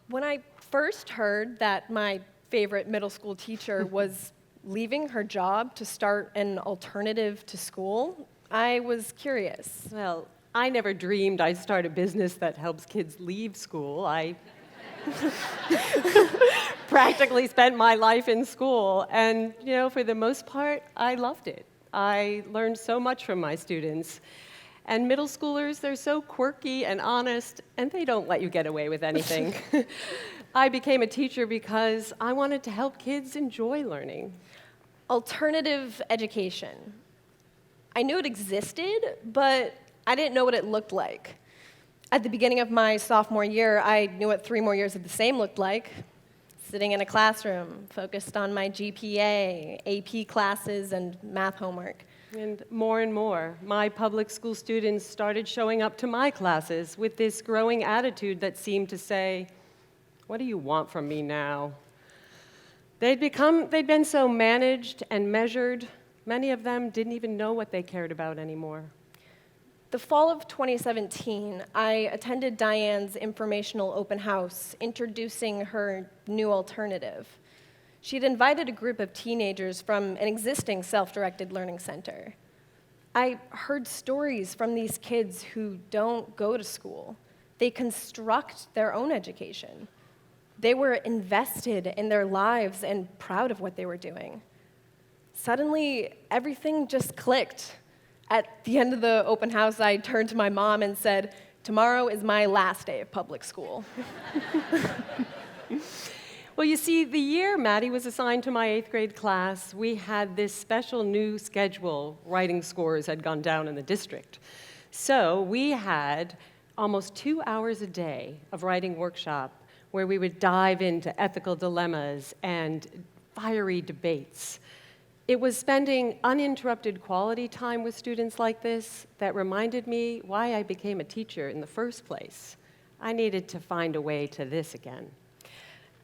When I first heard that my favorite middle school teacher was leaving her job to start an alternative to school, I was curious. Well, I never dreamed I'd start a business that helps kids leave school. I practically spent my life in school, and for the most part, I loved it. I learned so much from my students. And middle schoolers, they're so quirky and honest, and they don't let you get away with anything. I became a teacher because I wanted to help kids enjoy learning. Alternative education. I knew it existed, but I didn't know what it looked like. At the beginning of my sophomore year, I knew what 3 more years of the same looked like. Sitting in a classroom, focused on my GPA, AP classes, and math homework. And more, my public school students started showing up to my classes with this growing attitude that seemed to say, "What do you want from me now?" They'd been so managed and measured, many of them didn't even know what they cared about anymore. The fall of 2017, I attended Diane's informational open house, introducing her new alternative. She'd invited a group of teenagers from an existing self-directed learning center. I heard stories from these kids who don't go to school. They construct their own education. They were invested in their lives and proud of what they were doing. Suddenly, everything just clicked. At the end of the open house, I turned to my mom and said, "Tomorrow is my last day of public school." Well, you see, the year Maddie was assigned to my 8th grade class, we had this special new schedule. Writing scores had gone down in the district. So we had almost 2 hours a day of writing workshop where we would dive into ethical dilemmas and fiery debates. It was spending uninterrupted quality time with students like this that reminded me why I became a teacher in the first place. I needed to find a way to this again.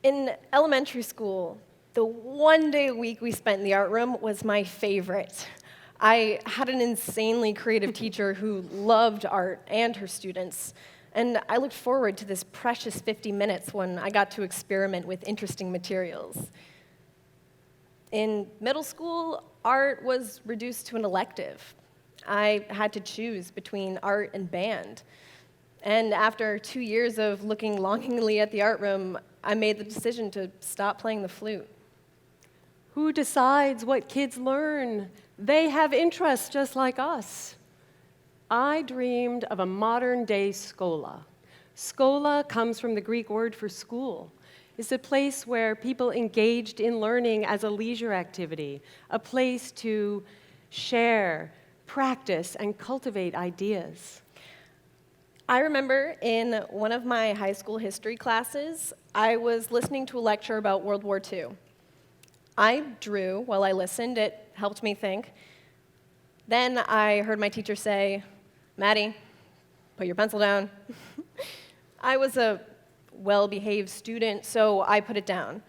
In elementary school, the one day a week we spent in the art room was my favorite. I had an insanely creative teacher who loved art and her students, and I looked forward to this precious 50 minutes when I got to experiment with interesting materials. In middle school, art was reduced to an elective. I had to choose between art and band. And after 2 years of looking longingly at the art room, I made the decision to stop playing the flute. Who decides what kids learn? They have interests just like us. I dreamed of a modern-day scola. Scola comes from the Greek word for school. It's a place where people engaged in learning as a leisure activity, a place to share, practice, and cultivate ideas. I remember in one of my high school history classes, I was listening to a lecture about World War II. I drew while I listened. It helped me think. Then I heard my teacher say, "Maddie, put your pencil down." I was a well-behaved student, so I put it down.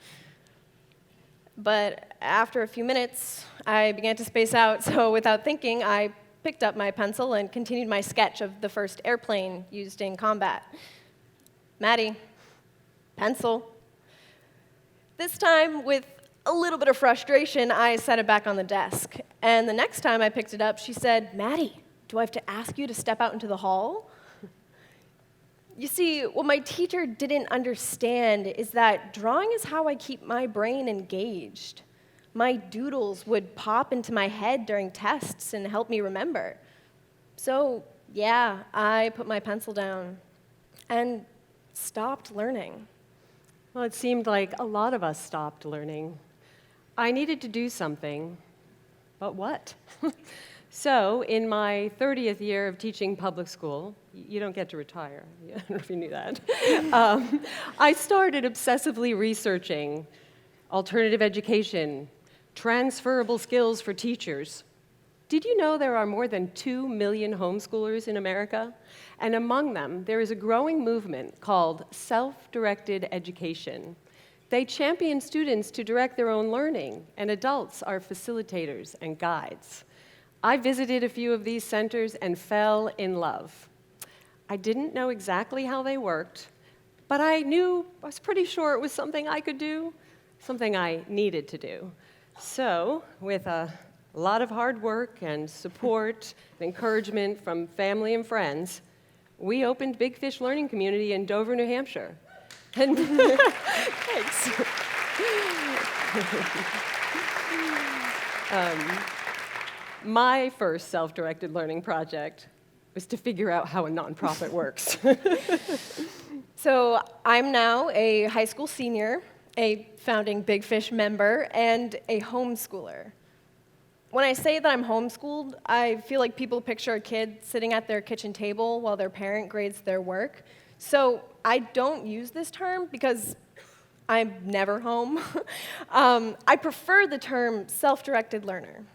But after a few minutes, I began to space out, so without thinking, I picked up my pencil and continued my sketch of the first airplane used in combat. "Maddie, pencil." This time, with a little bit of frustration, I set it back on the desk. And the next time I picked it up, she said, "Maddie, do I have to ask you to step out into the hall?" You see, what my teacher didn't understand is that drawing is how I keep my brain engaged. My doodles would pop into my head during tests and help me remember. So, yeah, I put my pencil down and stopped learning. Well, it seemed like a lot of us stopped learning. I needed to do something, but what? So, in my 30th year of teaching public school, you don't get to retire, I don't know if you knew that, I started obsessively researching alternative education, transferable skills for teachers. Did you know there are more than 2 million homeschoolers in America? And among them, there is a growing movement called self-directed education. They champion students to direct their own learning, and adults are facilitators and guides. I visited a few of these centers and fell in love. I didn't know exactly how they worked, but I was pretty sure it was something I could do, something I needed to do. So, with a lot of hard work and support and encouragement from family and friends, we opened BigFish Learning Community in Dover, New Hampshire. And thanks. My first self-directed learning project was to figure out how a nonprofit works. So I'm now a high school senior, a founding Big Fish member, and a homeschooler. When I say that I'm homeschooled, I feel like people picture a kid sitting at their kitchen table while their parent grades their work. So I don't use this term because I'm never home. I prefer the term self-directed learner.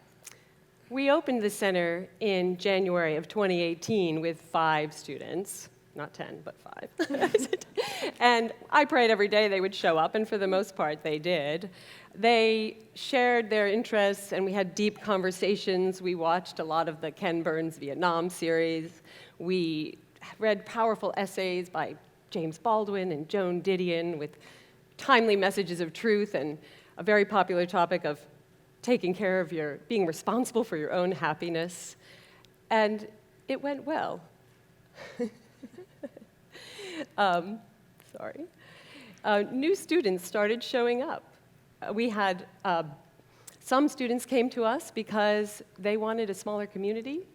We opened the center in January of 2018 with 5 students. Not 10, but 5. And I prayed every day they would show up, and for the most part, they did. They shared their interests, and we had deep conversations. We watched a lot of the Ken Burns Vietnam series. We read powerful essays by James Baldwin and Joan Didion with timely messages of truth and a very popular topic of being responsible for your own happiness. And it went well. New students started showing up. We had some students came to us because they wanted a smaller community,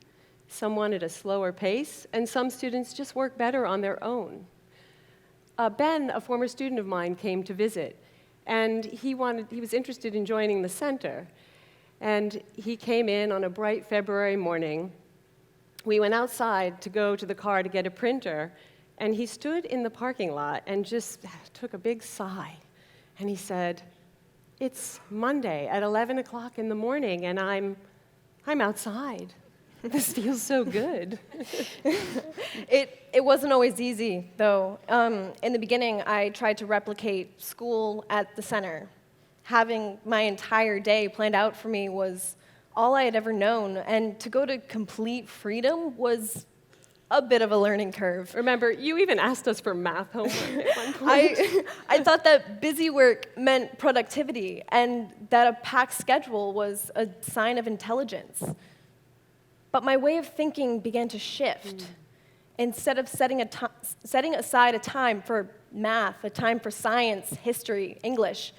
some wanted a slower pace, and some students just work better on their own. Ben, a former student of mine, came to visit, and he was interested in joining the center. And he came in on a bright February morning. We went outside to go to the car to get a printer, and he stood in the parking lot and just took a big sigh. And he said, "It's Monday at 11 o'clock in the morning, and I'm outside. This feels so good." It wasn't always easy, though. In the beginning, I tried to replicate school at the center. Having my entire day planned out for me was all I had ever known, and to go to complete freedom was a bit of a learning curve. Remember, you even asked us for math homework at one point. I thought that busy work meant productivity, and that a packed schedule was a sign of intelligence. But my way of thinking began to shift. Instead of setting aside a time for math, a time for science, history, English,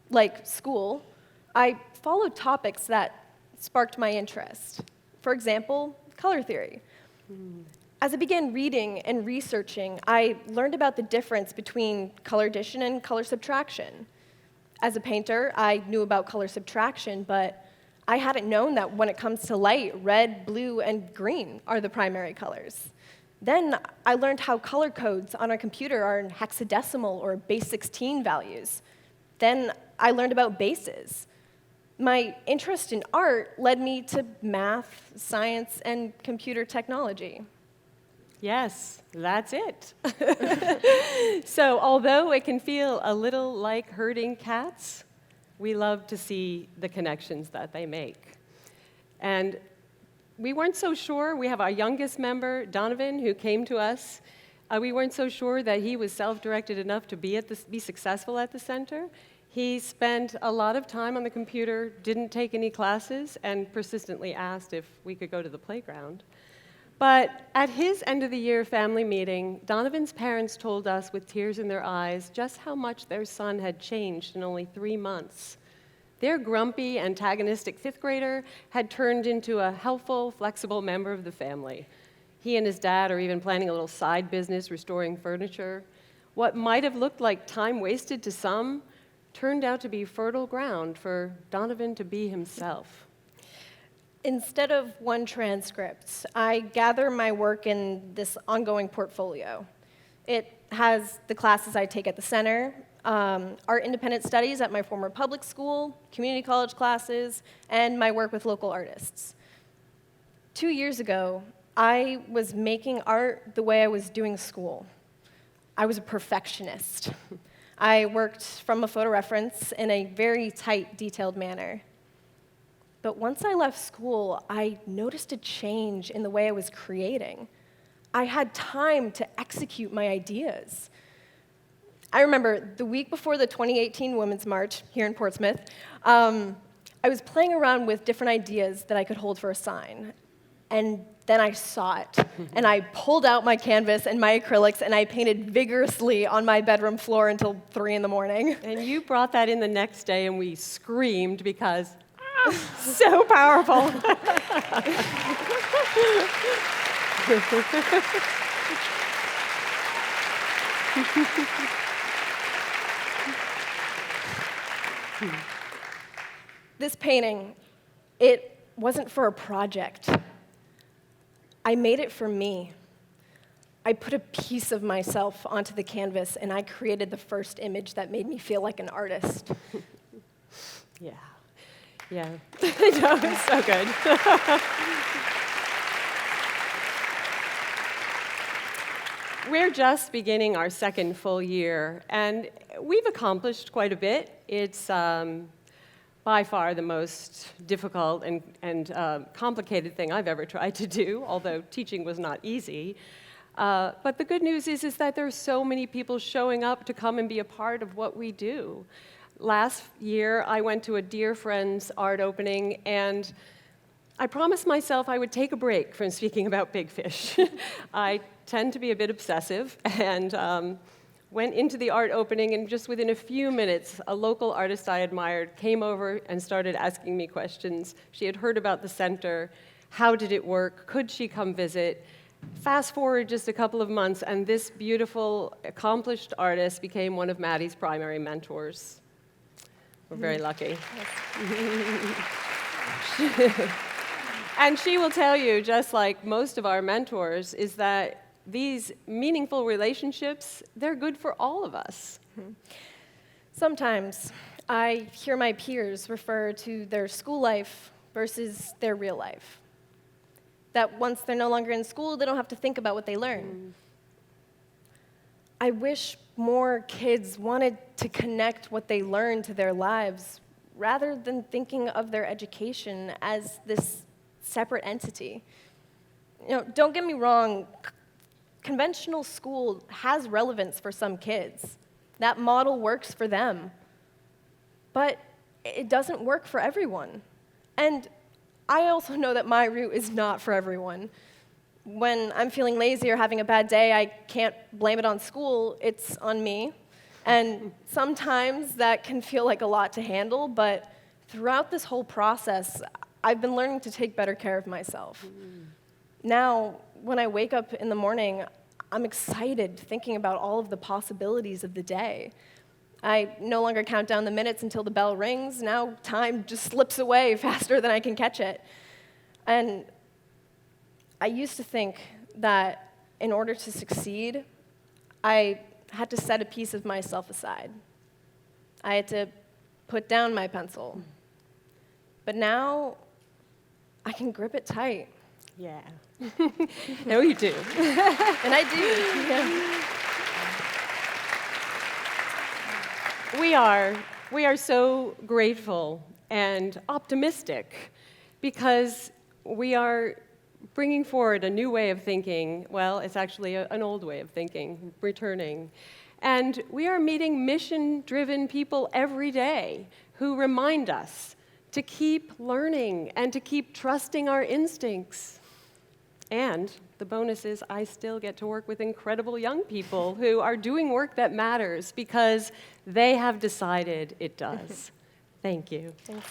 like school, I followed topics that sparked my interest. For example, color theory. As I began reading and researching, I learned about the difference between color addition and color subtraction. As a painter, I knew about color subtraction, but I hadn't known that when it comes to light, red, blue, and green are the primary colors. Then I learned how color codes on our computer are in hexadecimal or base 16 values. Then I learned about bases. My interest in art led me to math, science, and computer technology. Yes, that's it. So although it can feel a little like herding cats, we love to see the connections that they make. And we weren't so sure. We have our youngest member, Donovan, who came to us. We weren't so sure that he was self-directed enough to be successful at the center. He spent a lot of time on the computer, didn't take any classes, and persistently asked if we could go to the playground. But at his end-of-the-year family meeting, Donovan's parents told us with tears in their eyes just how much their son had changed in only 3 months. Their grumpy, antagonistic 5th grader had turned into a helpful, flexible member of the family. He and his dad are even planning a little side business restoring furniture. What might have looked like time wasted to some turned out to be fertile ground for Donovan to be himself. Instead of one transcript, I gather my work in this ongoing portfolio. It has the classes I take at the center, art independent studies at my former public school, community college classes, and my work with local artists. 2 years ago, I was making art the way I was doing school. I was a perfectionist. I worked from a photo reference in a very tight, detailed manner. But once I left school, I noticed a change in the way I was creating. I had time to execute my ideas. I remember the week before the 2018 Women's March here in Portsmouth, I was playing around with different ideas that I could hold for a sign. And then I saw it, and I pulled out my canvas and my acrylics, and I painted vigorously on my bedroom floor until 3 in the morning. And you brought that in the next day, and we screamed because, so powerful. This painting, it wasn't for a project. I made it for me. I put a piece of myself onto the canvas, and I created the first image that made me feel like an artist. Yeah. No, it's so good. We're just beginning our second full year, and we've accomplished quite a bit. It's by far the most difficult and complicated thing I've ever tried to do, although teaching was not easy. But the good news is that there's so many people showing up to come and be a part of what we do. Last year, I went to a dear friend's art opening, and I promised myself I would take a break from speaking about BigFish. I tend to be a bit obsessive, and went into the art opening, and just within a few minutes, a local artist I admired came over and started asking me questions. She had heard about the center. How did it work? Could she come visit? Fast forward just a couple of months, and this beautiful, accomplished artist became one of Maddie's primary mentors. We're very lucky. And she will tell you, just like most of our mentors, is that these meaningful relationships, they're good for all of us. Sometimes I hear my peers refer to their school life versus their real life. That once they're no longer in school, they don't have to think about what they learn. I wish more kids wanted to connect what they learn to their lives rather than thinking of their education as this separate entity. Don't get me wrong, conventional school has relevance for some kids. That model works for them. But it doesn't work for everyone. And I also know that my route is not for everyone. When I'm feeling lazy or having a bad day, I can't blame it on school, it's on me. And sometimes that can feel like a lot to handle, but throughout this whole process, I've been learning to take better care of myself. Now, when I wake up in the morning, I'm excited thinking about all of the possibilities of the day. I no longer count down the minutes until the bell rings. Now time just slips away faster than I can catch it. And I used to think that in order to succeed, I had to set a piece of myself aside. I had to put down my pencil. But now, I can grip it tight. Yeah. No, you do. And I do. Yeah. We are so grateful and optimistic because we are bringing forward a new way of thinking. Well, it's actually an old way of thinking, returning. And we are meeting mission-driven people every day who remind us to keep learning and to keep trusting our instincts. And the bonus is I still get to work with incredible young people who are doing work that matters because they have decided it does. Thank you. Thanks.